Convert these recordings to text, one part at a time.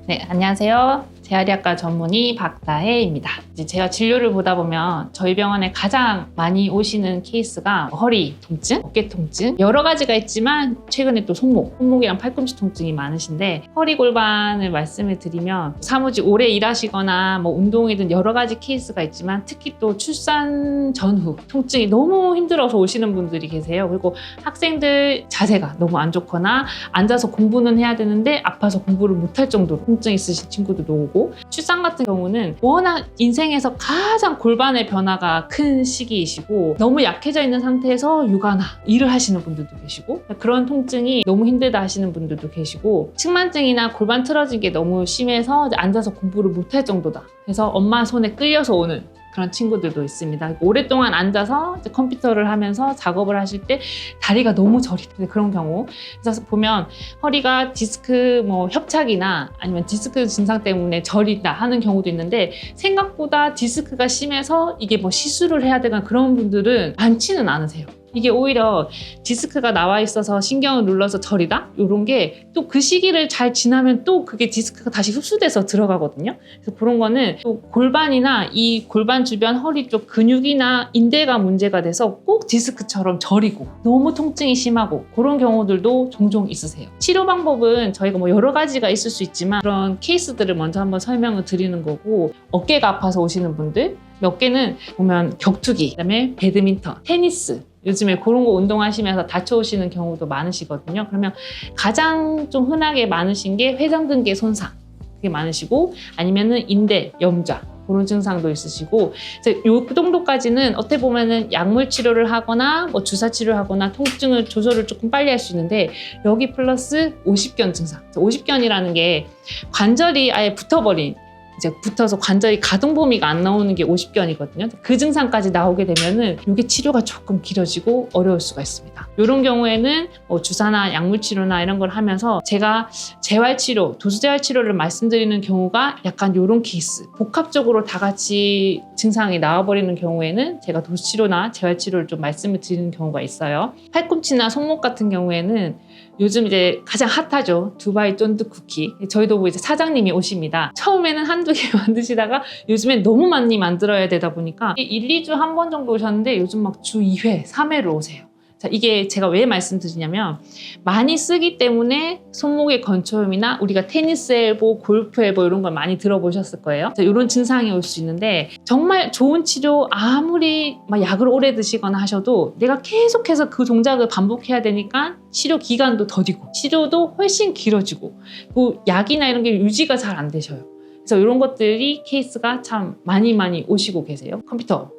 네, 안녕하세요. 재활의학과 전문의 박다혜입니다. 이제 제가 진료를 보다 보면 저희 병원에 가장 많이 오시는 케이스가 허리 통증, 어깨 통증 여러 가지가 있지만 최근에 또 손목이랑 팔꿈치 통증이 많으신데 허리 골반을 말씀을 드리면 사무직 오래 일하시거나 뭐 운동이든 여러 가지 케이스가 있지만 특히 또 출산 전후 통증이 너무 힘들어서 오시는 분들이 계세요. 그리고 학생들 자세가 너무 안 좋거나 앉아서 공부는 해야 되는데 아파서 공부를 못할 정도로 통증이 있으신 친구들도 오고 출산 같은 경우는 워낙 인생에서 가장 골반의 변화가 큰 시기이시고 너무 약해져 있는 상태에서 육아나 일을 하시는 분들도 계시고 그런 통증이 너무 힘들다 하시는 분들도 계시고 측만증이나 골반 틀어진 게 너무 심해서 앉아서 공부를 못할 정도다. 그래서 엄마 손에 끌려서 오는 그런 친구들도 있습니다. 오랫동안 앉아서 이제 컴퓨터를 하면서 작업을 하실 때 다리가 너무 저리다. 그런 경우. 그래서 보면 허리가 디스크 협착이나 아니면 디스크 증상 때문에 저리다 하는 경우도 있는데 생각보다 디스크가 심해서 이게 시술을 해야 되거나 그런 분들은 많지는 않으세요. 이게 오히려 디스크가 나와 있어서 신경을 눌러서 저리다? 이런 게 또 그 시기를 잘 지나면 또 그게 디스크가 다시 흡수돼서 들어가거든요. 그래서 그런 거는 또 골반이나 이 골반 주변 허리 쪽 근육이나 인대가 문제가 돼서 꼭 디스크처럼 저리고 너무 통증이 심하고 그런 경우들도 종종 있으세요. 치료 방법은 저희가 여러 가지가 있을 수 있지만 그런 케이스들을 먼저 한번 설명을 드리는 거고 어깨가 아파서 오시는 분들 어깨는 보면 격투기, 그다음에 배드민턴, 테니스 요즘에 그런 거 운동하시면서 다쳐오시는 경우도 많으시거든요. 그러면 가장 좀 흔하게 많으신 게 회전근개 손상 그게 많으시고 아니면은 인대, 염좌 그런 증상도 있으시고 이 정도까지는 어떻게 보면은 약물 치료를 하거나 주사 치료를 하거나 통증을 조절을 조금 빨리 할 수 있는데 여기 플러스 오십견 증상. 오십견이라는 게 관절이 아예 붙어버린 이제 붙어서 관절이 가동 범위가 안 나오는 게 오십견이거든요. 그 증상까지 나오게 되면은 이게 치료가 조금 길어지고 어려울 수가 있습니다. 이런 경우에는 주사나 약물 치료나 이런 걸 하면서 제가 재활 치료, 도수 재활 치료를 말씀드리는 경우가 약간 이런 케이스, 복합적으로 다 같이 증상이 나와버리는 경우에는 제가 도수 치료나 재활 치료를 좀 말씀을 드리는 경우가 있어요. 팔꿈치나 손목 같은 경우에는 요즘 이제 가장 핫하죠. 두바이 쫀득 쿠키. 저희도 이제 사장님이 오십니다. 처음에는 한두 개 만드시다가 요즘엔 너무 많이 만들어야 되다 보니까 1, 2주 한 번 정도 오셨는데 요즘 막 주 2회, 3회를 오세요. 자, 이게 제가 왜 말씀드리냐면 많이 쓰기 때문에 손목의 건초염이나 우리가 테니스 엘보, 골프 엘보 이런 걸 많이 들어보셨을 거예요. 자, 이런 증상이 올 수 있는데 정말 좋은 치료 아무리 약을 오래 드시거나 하셔도 내가 계속해서 그 동작을 반복해야 되니까 치료 기간도 더디고 치료도 훨씬 길어지고 그 약이나 이런 게 유지가 잘 안 되셔요. 그래서 이런 것들이 케이스가 참 많이 오시고 계세요. 컴퓨터,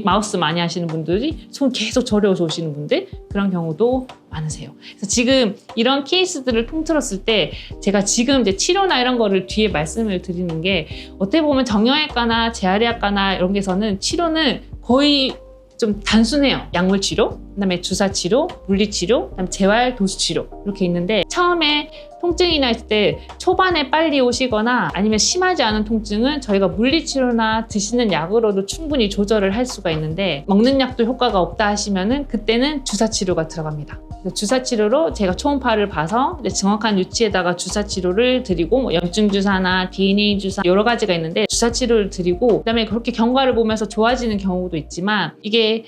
마우스 많이 하시는 분들이 손 계속 저려서 오시는 분들 그런 경우도 많으세요. 그래서 지금 이런 케이스들을 통틀었을 때 제가 지금 이제 치료나 이런 거를 뒤에 말씀을 드리는 게 어떻게 보면 정형외과나 재활의학과나 이런 데서는 치료는 거의 좀 단순해요. 약물 치료, 그다음에 주사 치료, 물리 치료, 그다음에 재활 도수 치료 이렇게 있는데 처음에 통증이나 있을 때 초반에 빨리 오시거나 아니면 심하지 않은 통증은 저희가 물리치료나 드시는 약으로도 충분히 조절을 할 수가 있는데 먹는 약도 효과가 없다 하시면은 그때는 주사치료가 들어갑니다. 주사치료로 제가 초음파를 봐서 정확한 위치에다가 주사치료를 드리고 염증 주사나 DNA 주사 여러 가지가 있는데 주사치료를 드리고 그다음에 그렇게 경과를 보면서 좋아지는 경우도 있지만 이게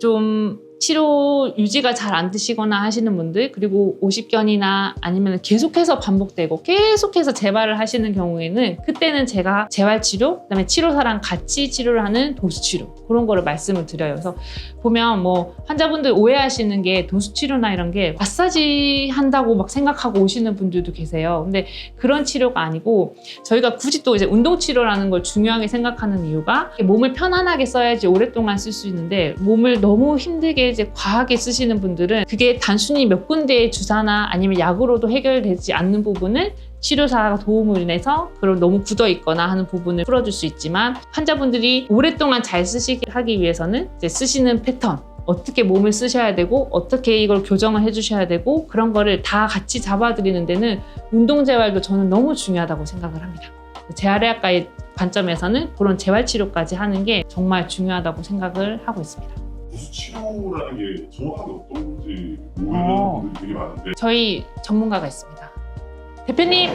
좀 치료 유지가 잘 안 되시거나 하시는 분들 그리고 오십견이나 아니면 계속해서 반복되고 계속해서 재발을 하시는 경우에는 그때는 제가 재활치료 그다음에 치료사랑 같이 치료를 하는 도수치료 그런 거를 말씀을 드려요. 그래서 보면 환자분들 오해하시는 게 도수치료나 이런 게 마사지 한다고 막 생각하고 오시는 분들도 계세요. 근데 그런 치료가 아니고 저희가 굳이 또 이제 운동치료라는 걸 중요하게 생각하는 이유가 몸을 편안하게 써야지 오랫동안 쓸 수 있는데 몸을 너무 힘들게 이제 과하게 쓰시는 분들은 그게 단순히 몇 군데의 주사나 아니면 약으로도 해결되지 않는 부분을 치료사가 도움을 인해서 그걸 너무 굳어 있거나 하는 부분을 풀어줄 수 있지만 환자분들이 오랫동안 잘 쓰시게 하기 위해서는 이제 쓰시는 패턴 어떻게 몸을 쓰셔야 되고 어떻게 이걸 교정을 해주셔야 되고 그런 거를 다 같이 잡아드리는 데는 운동재활도 저는 너무 중요하다고 생각을 합니다. 재활의학과의 관점에서는 그런 재활치료까지 하는 게 정말 중요하다고 생각을 하고 있습니다. 도수치료라는 게 정확하게 어떤 건지 모르는 분들이 되게 많은데 저희 전문가가 있습니다. 대표님!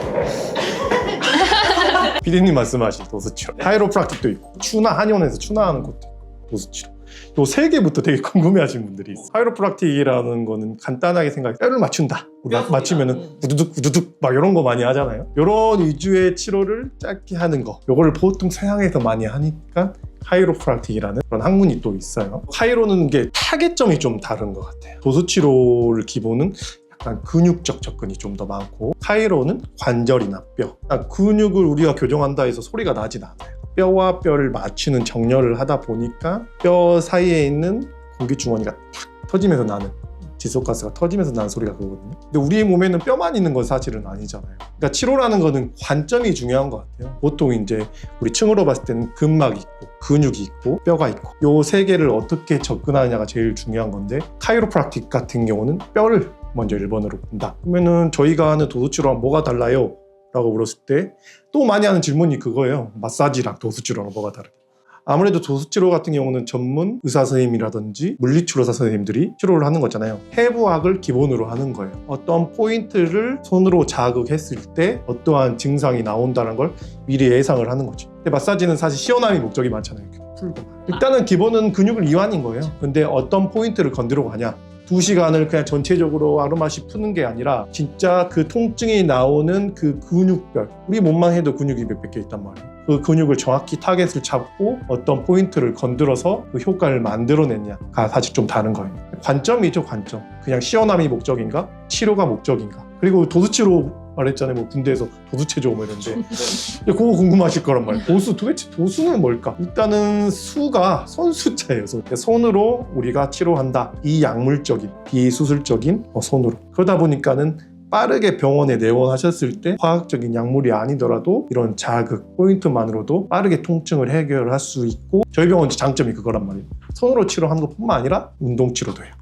피디님 말씀하신 도수치료, 카이로프락틱도 있고 한의원에서 추나하는 곳도 있고 도수치료. 요 세 개부터 되게 궁금해하시는 분들이 있어요. 카이로프락틱이라는 거는 간단하게 생각해 뼈를 맞춘다. 우리 맞추면은 우두둑 우두둑 막 이런 거 많이 하잖아요. 이런 위주의 치료를 짧게 하는 거, 요거를 보통 서양에서 많이 하니까 카이로프락틱이라는 그런 학문이 또 있어요. 카이로는 게 타겟점이 좀 다른 것 같아요. 도수치료를 기본은 약간 근육적 접근이 좀 더 많고, 카이로는 관절이나 뼈, 근육을 우리가 교정한다 해서 소리가 나진 않아요. 뼈와 뼈를 맞추는 정렬을 하다 보니까 뼈 사이에 있는 공기주머니가 탁 터지면서 나는, 지속가스가 터지면서 나는 소리가 그거거든요. 근데 우리 몸에는 뼈만 있는 건 사실은 아니잖아요. 그러니까 치료라는 거는 관점이 중요한 것 같아요. 보통 이제 우리 층으로 봤을 때는 근막이 있고 근육이 있고 뼈가 있고, 요 세 개를 어떻게 접근하느냐가 제일 중요한 건데, 카이로프락틱 같은 경우는 뼈를 먼저 1번으로 본다. 그러면은 저희가 하는 도수치료랑 뭐가 달라요? 라고 물었을 때 또 많이 하는 질문이 그거예요. 마사지랑 도수치료랑 뭐가 다르냐. 아무래도 도수치료 같은 경우는 전문 의사 선생님이라든지 물리치료사 선생님들이 치료를 하는 거잖아요. 해부학을 기본으로 하는 거예요. 어떤 포인트를 손으로 자극했을 때 어떠한 증상이 나온다는 걸 미리 예상을 하는 거죠. 근데 마사지는 사실 시원함이 목적이 많잖아요. 이렇게 풀고. 일단은 기본은 근육을 이완인 거예요. 근데 어떤 포인트를 건드려 가냐. 2시간을 그냥 전체적으로 아로마시 푸는 게 아니라 진짜 그 통증이 나오는 그 근육별, 우리 몸만 해도 근육이 몇백 개 있단 말이에요. 그 근육을 정확히 타겟을 잡고 어떤 포인트를 건드려서 그 효과를 만들어냈냐가 사실 좀 다른 거예요. 관점이죠, 관점. 그냥 시원함이 목적인가? 치료가 목적인가? 그리고 도수치료 말했잖아요. 뭐 군대에서 도수체조 뭐 이런데 그거 궁금하실 거란 말이에요. 도대체 도수는 뭘까? 일단은 수가 손수자예요. 손으로 우리가 치료한다. 비약물적인, 비수술적인 손으로. 그러다 보니까는 빠르게 병원에 내원하셨을 때 화학적인 약물이 아니더라도 이런 자극, 포인트만으로도 빠르게 통증을 해결할 수 있고, 저희 병원 장점이 그거란 말이에요. 손으로 치료하는 것뿐만 아니라 운동치료도 해요.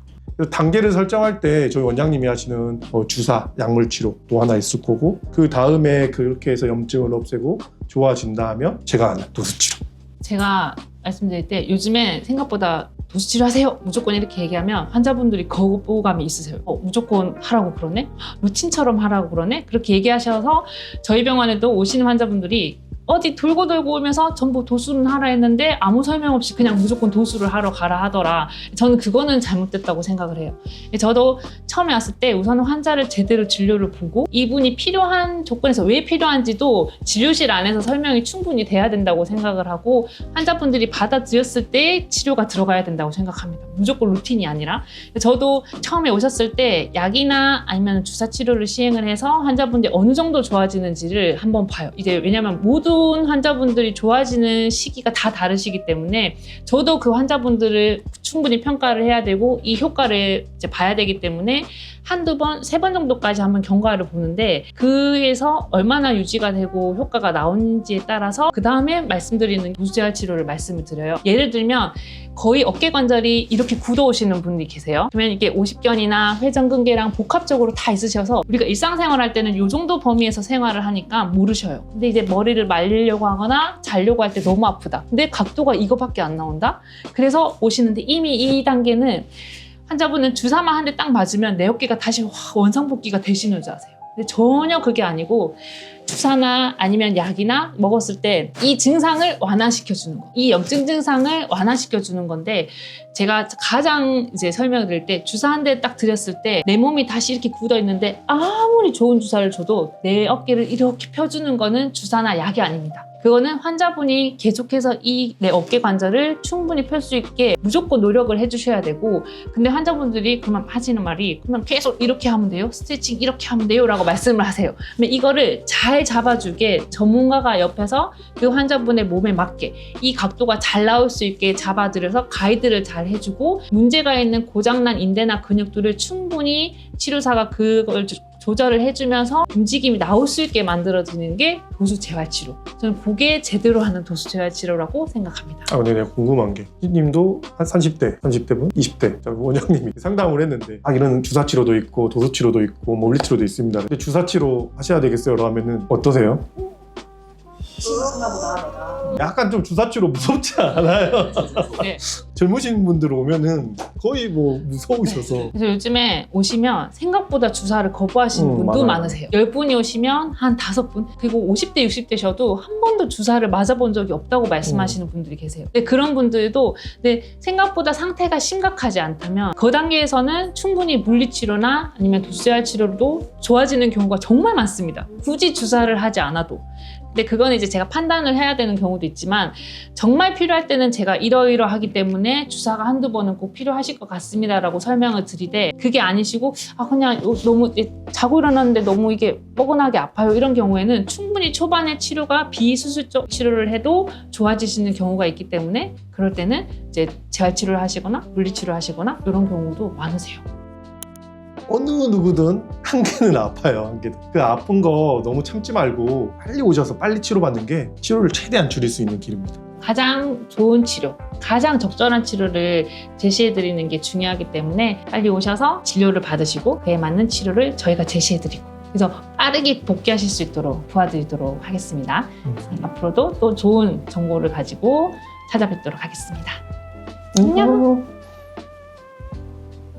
단계를 설정할 때 저희 원장님이 하시는 주사, 약물치료도 하나 있을 거고, 그 다음에 그렇게 해서 염증을 없애고 좋아진다 하면 제가 하는 도수치료. 제가 말씀드릴 때 요즘에 생각보다 도수치료 하세요 무조건 이렇게 얘기하면 환자분들이 거부감이 있으세요. 무조건 하라고 그러네? 루틴처럼 하라고 그러네? 그렇게 얘기하셔서 저희 병원에도 오시는 환자분들이 어디 돌고 오면서 전부 도수는 하라 했는데 아무 설명 없이 그냥 무조건 도수를 하러 가라 하더라. 저는 그거는 잘못됐다고 생각을 해요. 저도 처음에 왔을 때 우선은 환자를 제대로 진료를 보고 이분이 필요한 조건에서 왜 필요한지도 진료실 안에서 설명이 충분히 돼야 된다고 생각을 하고, 환자분들이 받아들였을 때 치료가 들어가야 된다고 생각합니다. 무조건 루틴이 아니라. 저도 처음에 오셨을 때 약이나 아니면 주사 치료를 시행을 해서 환자분들이 어느 정도 좋아지는지를 한번 봐요. 이제 왜냐면 모든 환자분들이 좋아지는 시기가 다 다르시기 때문에 저도 그 환자분들을 충분히 평가를 해야 되고 이 효과를 이제 봐야 되기 때문에 한두 번, 3번 정도까지 한번 경과를 보는데, 그에서 얼마나 유지가 되고 효과가 나오는지에 따라서 그 다음에 말씀드리는 도수재활 치료를 말씀을 드려요. 예를 들면 거의 어깨 관절이 이렇게 굳어 오시는 분들이 계세요. 그러면 이게 오십견이나 회전근개랑 복합적으로 다 있으셔서 우리가 일상생활 할 때는 이 정도 범위에서 생활을 하니까 모르셔요. 근데 이제 머리를 말리려고 하거나 자려고 할 때 너무 아프다. 근데 각도가 이거밖에 안 나온다? 그래서 오시는데 이미 이 단계는 환자분은 주사만 한 대 딱 맞으면 내 어깨가 다시 원상복귀가 되시는 줄 아세요. 근데 전혀 그게 아니고 주사나 아니면 약이나 먹었을 때 이 증상을 완화시켜주는 거, 이 염증 증상을 완화시켜주는 건데, 제가 가장 이제 설명을 드릴 때 주사 한 대 딱 드렸을 때 내 몸이 다시 이렇게 굳어 있는데 아무리 좋은 주사를 줘도 내 어깨를 이렇게 펴주는 거는 주사나 약이 아닙니다. 그거는 환자분이 계속해서 이 내 어깨 관절을 충분히 펼 수 있게 무조건 노력을 해주셔야 되고, 근데 환자분들이 그러면 하시는 말이 그러면 계속 이렇게 하면 돼요? 스트레칭 이렇게 하면 돼요? 라고 말씀을 하세요. 그러면 이거를 잘 잡아주게 전문가가 옆에서 그 환자분의 몸에 맞게 이 각도가 잘 나올 수 있게 잡아드려서 가이드를 잘 해주고, 문제가 있는 고장난 인대나 근육들을 충분히 치료사가 그걸 조절을 해주면서 움직임이 나올 수 있게 만들어지는 게 도수재활치료. 저는 그게 제대로 하는 도수재활치료라고 생각합니다. 근데 내가 궁금한 게, 님도 한 30대분, 20대 원장님이 상담을 했는데 이런 주사치료도 있고 도수치료도 있고 물리치료도 있습니다. 근데 주사치료 하셔야 되겠어요? 라고 하면은 어떠세요? 심각하나 보다 내가. 약간 좀 주사치료 무섭지 않아요? 네. 젊으신 분들 오면은 거의 뭐 무서우셔서 그래서 요즘에 오시면 생각보다 주사를 거부하시는 분도 많아요. 많으세요. 10분이 오시면 한 5분, 그리고 50대, 60대셔도 한 번도 주사를 맞아본 적이 없다고 말씀하시는 분들이 계세요. 근데 그런 분들도 근데 생각보다 상태가 심각하지 않다면 그 단계에서는 충분히 물리치료나 아니면 도수혈 치료로도 좋아지는 경우가 정말 많습니다. 굳이 주사를 하지 않아도. 근데 그건 이제 제가 판단을 해야 되는 경우도 있지만 정말 필요할 때는 제가 이러이러하기 때문에 주사가 한두 번은 꼭 필요하실 것 같습니다라고 설명을 드리되 그게 아니시고 그냥 너무 자고 일어났는데 너무 이게 뻐근하게 아파요 이런 경우에는 충분히 초반에 치료가 비수술적 치료를 해도 좋아지시는 경우가 있기 때문에 그럴 때는 이제 재활 치료를 하시거나 물리치료를 하시거나 이런 경우도 많으세요. 어느 누구든 한계는 아파요. 한계는. 그 아픈 거 너무 참지 말고 빨리 오셔서 빨리 치료받는 게 치료를 최대한 줄일 수 있는 길입니다. 가장 좋은 치료, 가장 적절한 치료를 제시해드리는 게 중요하기 때문에 빨리 오셔서 진료를 받으시고 그에 맞는 치료를 저희가 제시해드리고 그래서 빠르게 복귀하실 수 있도록 도와드리도록 하겠습니다. 앞으로도 또 좋은 정보를 가지고 찾아뵙도록 하겠습니다. 안녕.